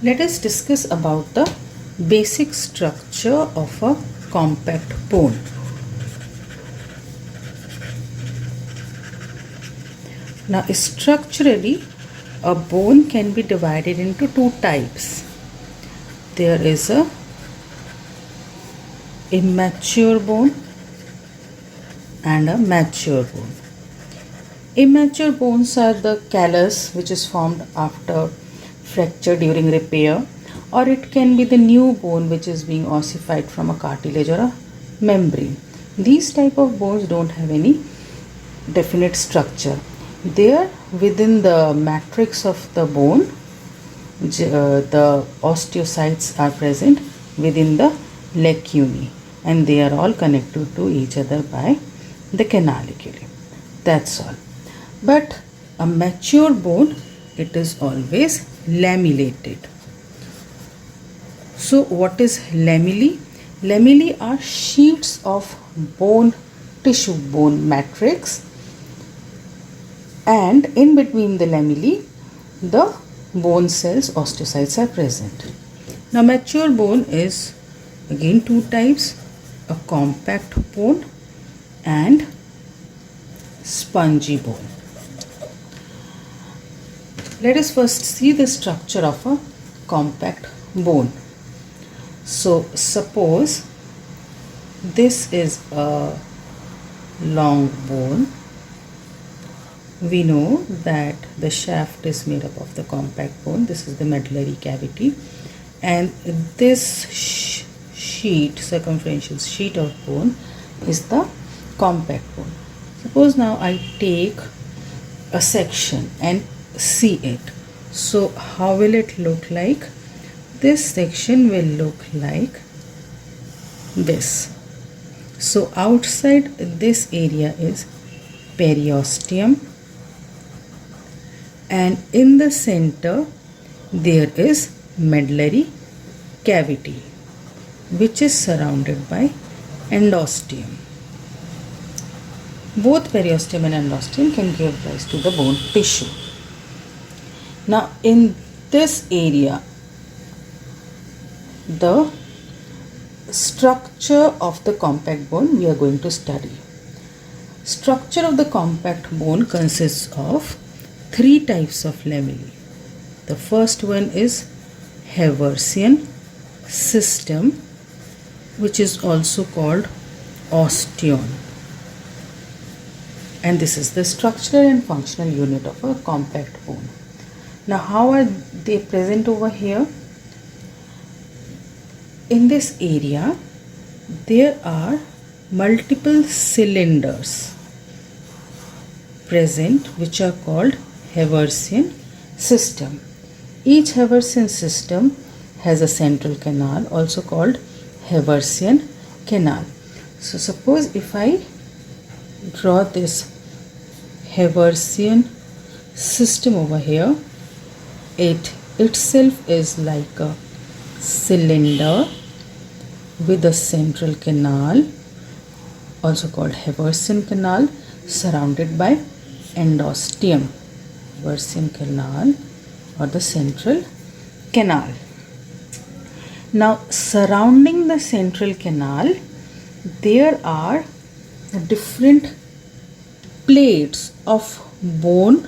Let us discuss about the basic structure of a compact bone. Now, structurally, a bone can be divided into two types. There is a immature bone and a mature bone. Immature bones are the callus which is formed after fracture during repair, or it can be the new bone which is being ossified from a cartilage or a membrane. These type of bones don't have any definite structure. They are within the matrix of the bone. The osteocytes are present within the lacunae, and they are all connected to each other by the canaliculi. That's all. But a mature bone, it is always lamellated. So what is lamellae? Lamellae are sheets of bone tissue, bone matrix, and in between the lamellae, the bone cells, osteocytes are present. Now mature bone is again two types, a compact bone and spongy bone. Let us first see the structure of a compact bone. So suppose this is a long bone. We know that the shaft is made up of the compact bone. This is the medullary cavity, and this sheet, circumferential sheet of bone, is the compact bone. Suppose now I take a section and see it. So how will it look like? This section will look like this. So outside this area is periosteum, and in the center there is medullary cavity which is surrounded by endosteum. Both periosteum and endosteum can give rise to the bone tissue. Now in this area, the structure of the compact bone we are going to study. Structure of the compact bone consists of three types of lamellae. The first one is Haversian system, which is also called osteon, and this is the structural and functional unit of a compact bone. Now how are they present over here? In this area there are multiple cylinders present which are called Haversian system. Each Haversian system has a central canal, also called Haversian canal. So suppose if I draw this Haversian system over here, it itself is like a cylinder with a central canal, also called Haversian canal, surrounded by endosteum. Haversian canal or the central canal. Now surrounding the central canal there are different plates of bone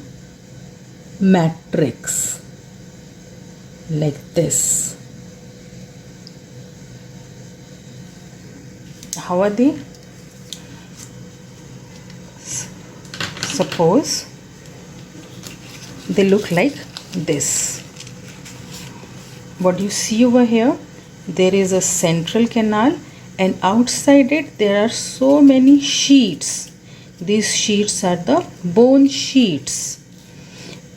matrix like this. How are they? Suppose they look like this. What you see over here, there is a central canal, and outside it there are so many sheets. These sheets are the bone sheets,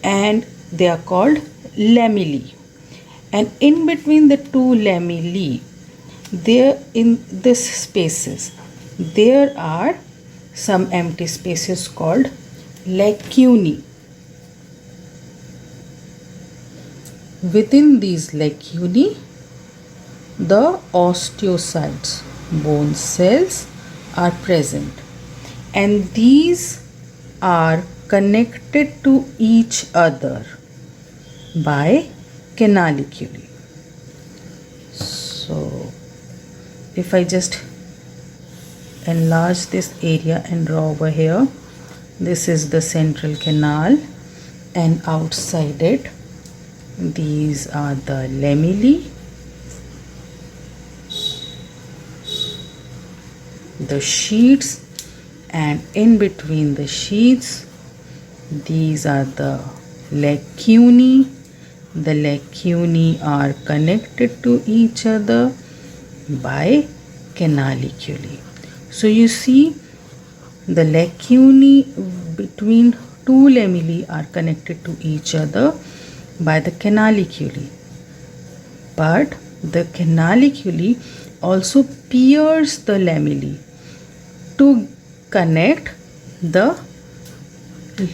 and they are called lamellae. And in between the two lamellae, there in this spaces, there are some empty spaces called lacunae. Within these lacunae, the osteocytes, bone cells, are present, and these are connected to each other by canaliculi. So if I just enlarge this area and draw over here, this is the central canal, and outside it these are the lamellae, the sheets, and in between the sheets these are the lacunae. The lacunae are connected to each other by canaliculi. So you see, the lacunae between two lamellae are connected to each other by the canaliculi, but the canaliculi also pierce the lamellae to connect the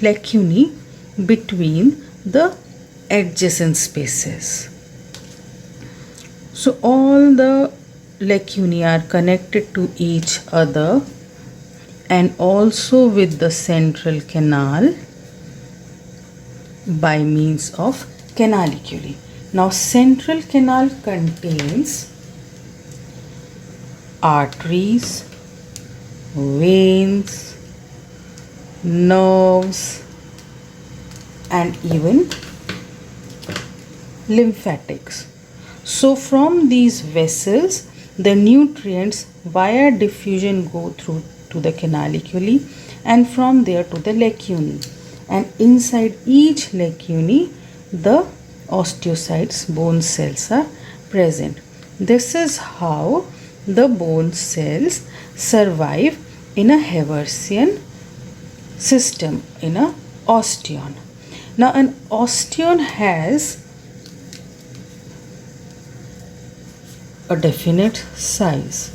lacunae between the adjacent spaces. So all the lacunae are connected to each other and also with the central canal by means of canaliculi. Now central canal contains arteries, veins, nerves, and even lymphatics. So from these vessels the nutrients via diffusion go through to the canaliculi and from there to the lacunae, and inside each lacunae the osteocytes, bone cells, are present. This is how the bone cells survive in a Haversian system, in a osteon. Now an osteon has a definite size.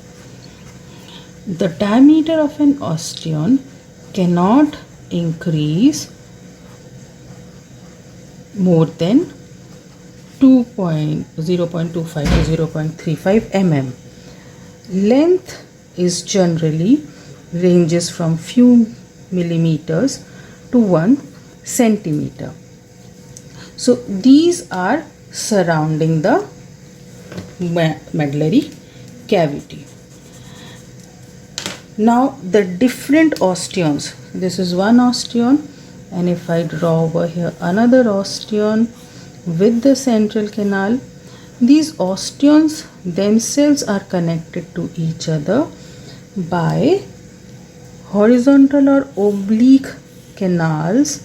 The diameter of an osteon cannot increase more than 0.25 to 0.35 mm. Length is generally ranges from few millimeters to 1 centimeter. So these are surrounding the medullary cavity. Now the different osteons, this is one osteon, and if I draw over here another osteon with the central canal, these osteons themselves are connected to each other by horizontal or oblique canals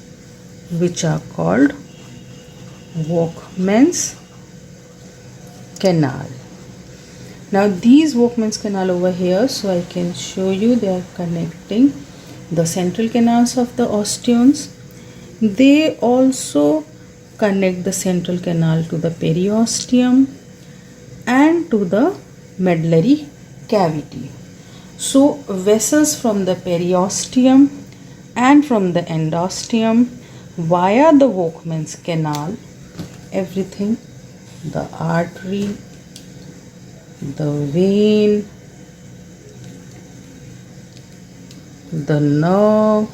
which are called Volkmann's canal. Now these Volkmann's canal over here, so I can show you, they are connecting the central canals of the osteons. They also connect the central canal to the periosteum and to the medullary cavity. So vessels from the periosteum and from the endosteum via the Volkmann's canal, everything, the artery, the vein, the nerve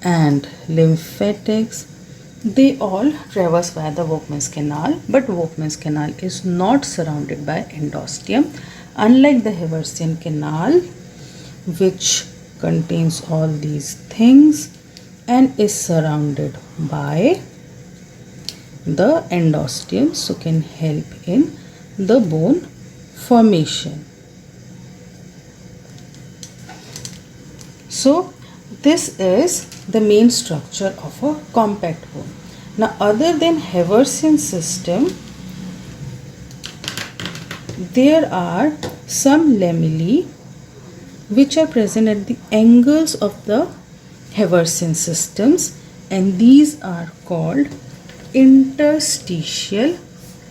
and lymphatics, they all traverse via the Volkmann's canal, but Volkmann's canal is not surrounded by endosteum, unlike the Haversian canal which contains all these things and is surrounded by the endosteum, so can help in the bone formation. So this is the main structure of a compact bone. Now other than Haversian system, there are some lamellae which are present at the angles of the Haversian systems, and these are called interstitial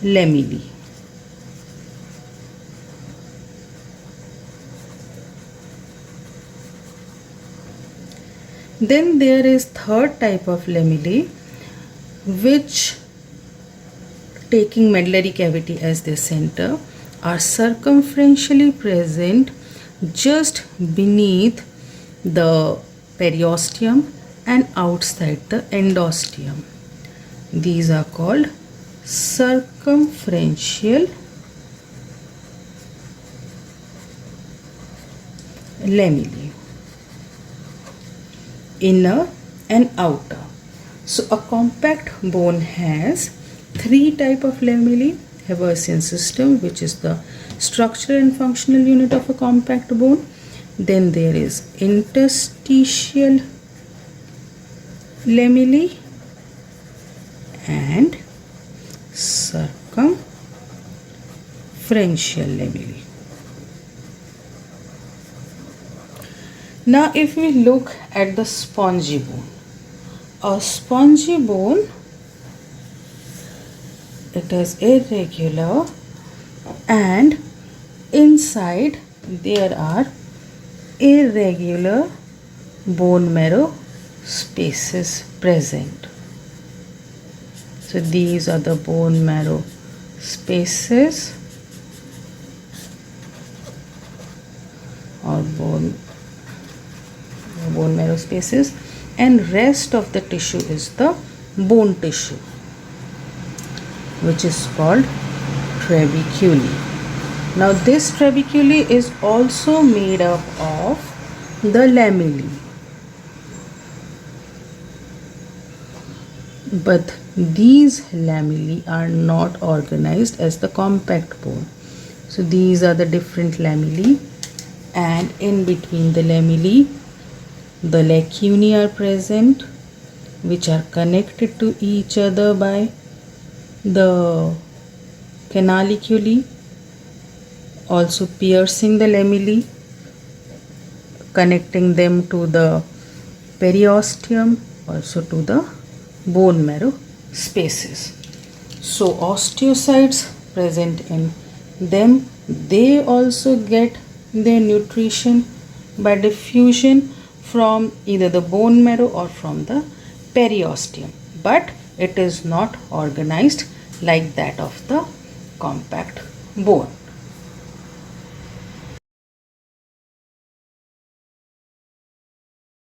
lamellae. Then there is third type of lamellae which, taking medullary cavity as their center, are circumferentially present just beneath the periosteum and outside the endosteum. These are called circumferential lamellae, inner and outer. So a compact bone has three types of lamellae. Haversian system, which is the structural and functional unit of a compact bone. Then there is interstitial lamellae and circumferential lamellae. Now if we look at the spongy bone, a spongy bone, it is irregular and inside there are irregular bone marrow spaces present. So these are the bone marrow spaces or bone marrow spaces, and rest of the tissue is the bone tissue, which is called trabeculae. Now this trabeculae is also made up of the lamellae, but these lamellae are not organized as the compact bone. So these are the different lamellae, and in between the lamellae the lacunae are present, which are connected to each other by the canaliculi, also piercing the lamellae, connecting them to the periosteum, also to the bone marrow spaces. So osteocytes present in them, they also get their nutrition by diffusion from either the bone marrow or from the periosteum, but it is not organized like that of the compact bone.